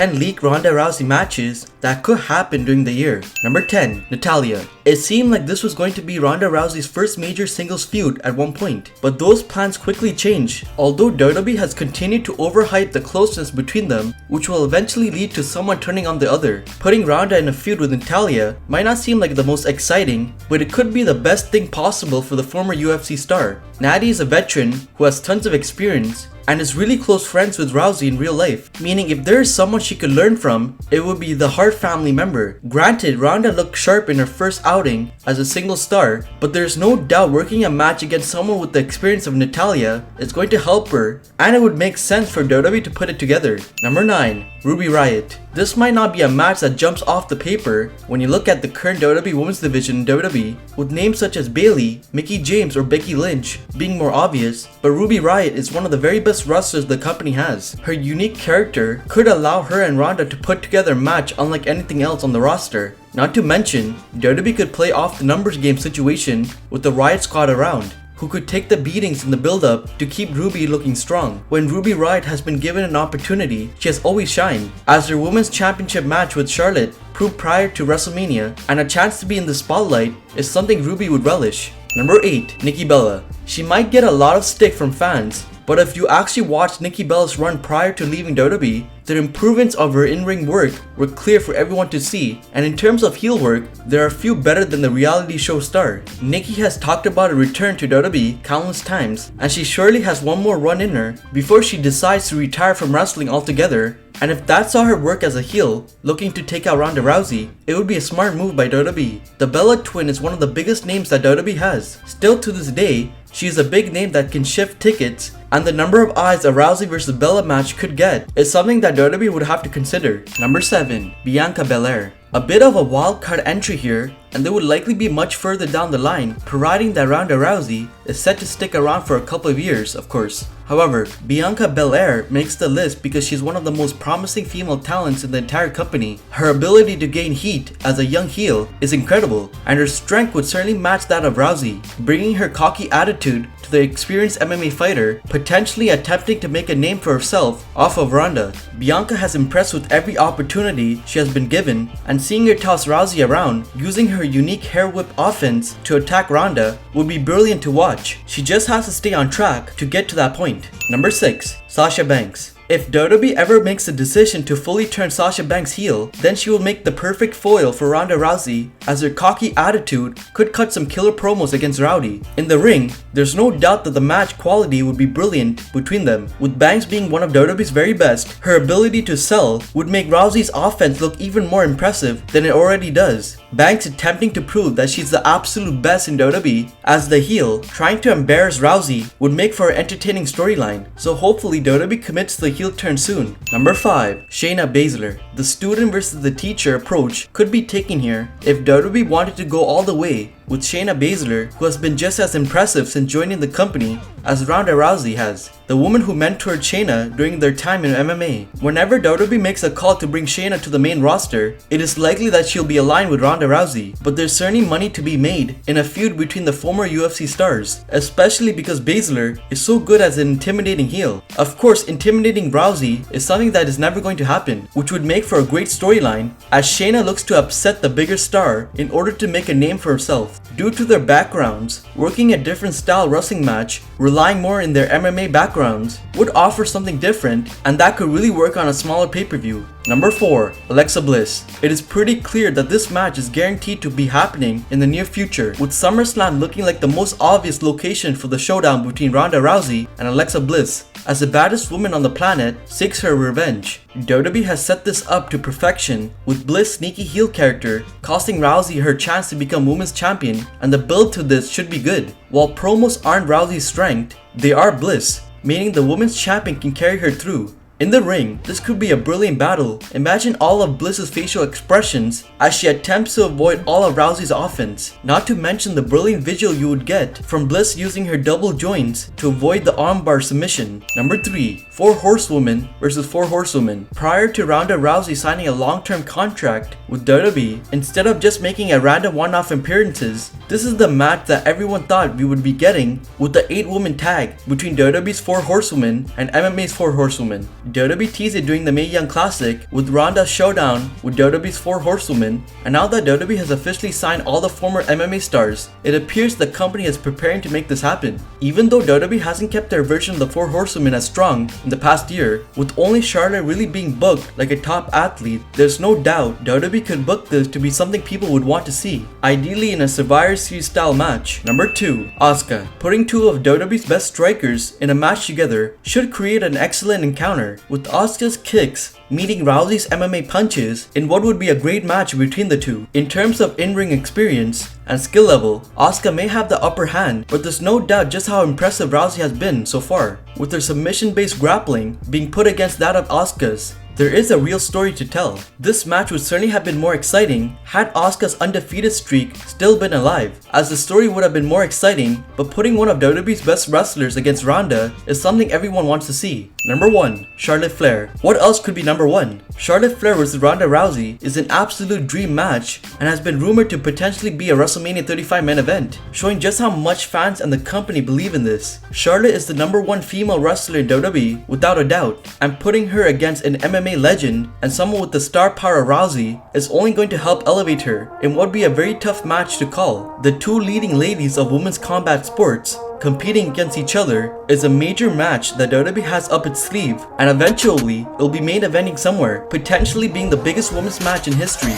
10 leaked Ronda Rousey matches that could happen during the year. Number 10. Natalya. It seemed like this was going to be Ronda Rousey's first major singles feud at one point, but those plans quickly changed. Although WWE has continued to overhype the closeness between them, which will eventually lead to someone turning on the other. Putting Ronda in a feud with Natalya might not seem like the most exciting, but it could be the best thing possible for the former UFC star. Natty is a veteran who has tons of experience and is really close friends with Rousey in real life, meaning if there is someone she could learn from, it would be the Hart family member. Granted, Ronda looked sharp in her first outing as a single star, but there's no doubt working a match against someone with the experience of Natalya is going to help her, and it would make sense for WWE to put it together. Number 9. Ruby Riott. This might not be a match that jumps off the paper when you look at the current WWE Women's Division in WWE, with names such as Bayley, Mickie James, or Becky Lynch being more obvious, but Ruby Riott is one of the very best wrestlers the company has. Her unique character could allow her and Ronda to put together a match unlike anything else on the roster. Not to mention, WWE could play off the numbers game situation with the Riott Squad around, who could take the beatings in the build-up to keep Ruby looking strong. When Ruby Riott has been given an opportunity, she has always shined, as her Women's Championship match with Charlotte proved prior to WrestleMania, and a chance to be in the spotlight is something Ruby would relish. Number 8. Nikki Bella. She might get a lot of stick from fans, but if you actually watched Nikki Bella's run prior to leaving WWE, the improvements of her in-ring work were clear for everyone to see, and in terms of heel work, there are few better than the reality show star. Nikki has talked about a return to WWE countless times, and she surely has one more run in her before she decides to retire from wrestling altogether. And if that saw her work as a heel, looking to take out Ronda Rousey, it would be a smart move by WWE. The Bella twin is one of the biggest names that WWE has. Still to this day, she is a big name that can shift tickets, and the number of eyes a Rousey vs Bella match could get is something that WWE would have to consider. Number 7. Bianca Belair. A bit of a wild card entry here, and they would likely be much further down the line, providing that Ronda Rousey is set to stick around for a couple of years, of course. However, Bianca Belair makes the list because she's one of the most promising female talents in the entire company. Her ability to gain heat as a young heel is incredible, and her strength would certainly match that of Rousey, bringing her cocky attitude to the experienced MMA fighter, potentially attempting to make a name for herself off of Ronda. Bianca has impressed with every opportunity she has been given, and seeing her toss Rousey around, using her unique hair whip offense to attack Ronda would be brilliant to watch. She just has to stay on track to get to that point. Number 6. Sasha Banks. If WWE ever makes the decision to fully turn Sasha Banks heel, then she will make the perfect foil for Ronda Rousey, as her cocky attitude could cut some killer promos against Rowdy. In the ring, there's no doubt that the match quality would be brilliant between them. With Banks being one of WWE's very best, her ability to sell would make Rousey's offense look even more impressive than it already does. Banks attempting to prove that she's the absolute best in WWE as the heel, trying to embarrass Rousey would make for an entertaining storyline, so hopefully WWE commits to the heel turn soon. Number 5. Shayna Baszler. The student versus the teacher approach could be taken here if WWE wanted to go all the way with Shayna Baszler, who has been just as impressive since joining the company as Ronda Rousey has, the woman who mentored Shayna during their time in MMA. Whenever WWE makes a call to bring Shayna to the main roster, it is likely that she'll be aligned with Ronda Rousey, but there's certainly money to be made in a feud between the former UFC stars, especially because Baszler is so good as an intimidating heel. Of course, intimidating Rousey is something that is never going to happen, which would make for a great storyline as Shayna looks to upset the bigger star in order to make a name for herself. Due to their backgrounds, working a different style wrestling match, relying more in their MMA backgrounds, would offer something different, and that could really work on a smaller pay-per-view. Number 4. Alexa Bliss. It is pretty clear that this match is guaranteed to be happening in the near future, with SummerSlam looking like the most obvious location for the showdown between Ronda Rousey and Alexa Bliss, as the baddest woman on the planet seeks her revenge. WWE has set this up to perfection, with Bliss' sneaky heel character costing Rousey her chance to become women's champion, and the build to this should be good. While promos aren't Rousey's strength, they are Bliss, meaning the women's champion can carry her through. In the ring, this could be a brilliant battle. Imagine all of Bliss's facial expressions as she attempts to avoid all of Rousey's offense. Not to mention the brilliant visual you would get from Bliss using her double joints to avoid the armbar submission. Number 3. 4 Horsewomen vs 4 Horsewomen. Prior to Ronda Rousey signing a long-term contract with WWE, instead of just making a random one-off appearances, this is the match that everyone thought we would be getting with the 8-woman tag between WWE's 4 Horsewomen and MMA's 4 Horsewomen. WWE teased it during the Mae Young Classic with Ronda's showdown with WWE's 4 Horsewomen, and now that WWE has officially signed all the former MMA stars, it appears the company is preparing to make this happen. Even though WWE hasn't kept their version of the 4 Horsewomen as strong in the past year, with only Charlotte really being booked like a top athlete, there's no doubt WWE could book this to be something people would want to see, ideally in a Survivor Series style match. Number 2. Asuka. Putting 2 of WWE's best strikers in a match together should create an excellent encounter, with Asuka's kicks meeting Rousey's MMA punches in what would be a great match between the two. In terms of in-ring experience and skill level, Asuka may have the upper hand, but there's no doubt just how impressive Rousey has been so far, with her submission-based grappling being put against that of Asuka's. There is a real story to tell. This match would certainly have been more exciting had Asuka's undefeated streak still been alive, as the story would have been more exciting, but putting one of WWE's best wrestlers against Ronda is something everyone wants to see. Number 1. Charlotte Flair. What else could be number 1? Charlotte Flair vs Ronda Rousey is an absolute dream match and has been rumored to potentially be a WrestleMania 35 main event, showing just how much fans and the company believe in this. Charlotte is the number 1 female wrestler in WWE without a doubt, and putting her against an MMA legend and someone with the star power of Rousey is only going to help elevate her in what would be a very tough match to call. The 2 leading ladies of women's combat sports competing against each other is a major match that WWE has up its sleeve, and eventually it'll be main eventing somewhere, potentially being the biggest women's match in history.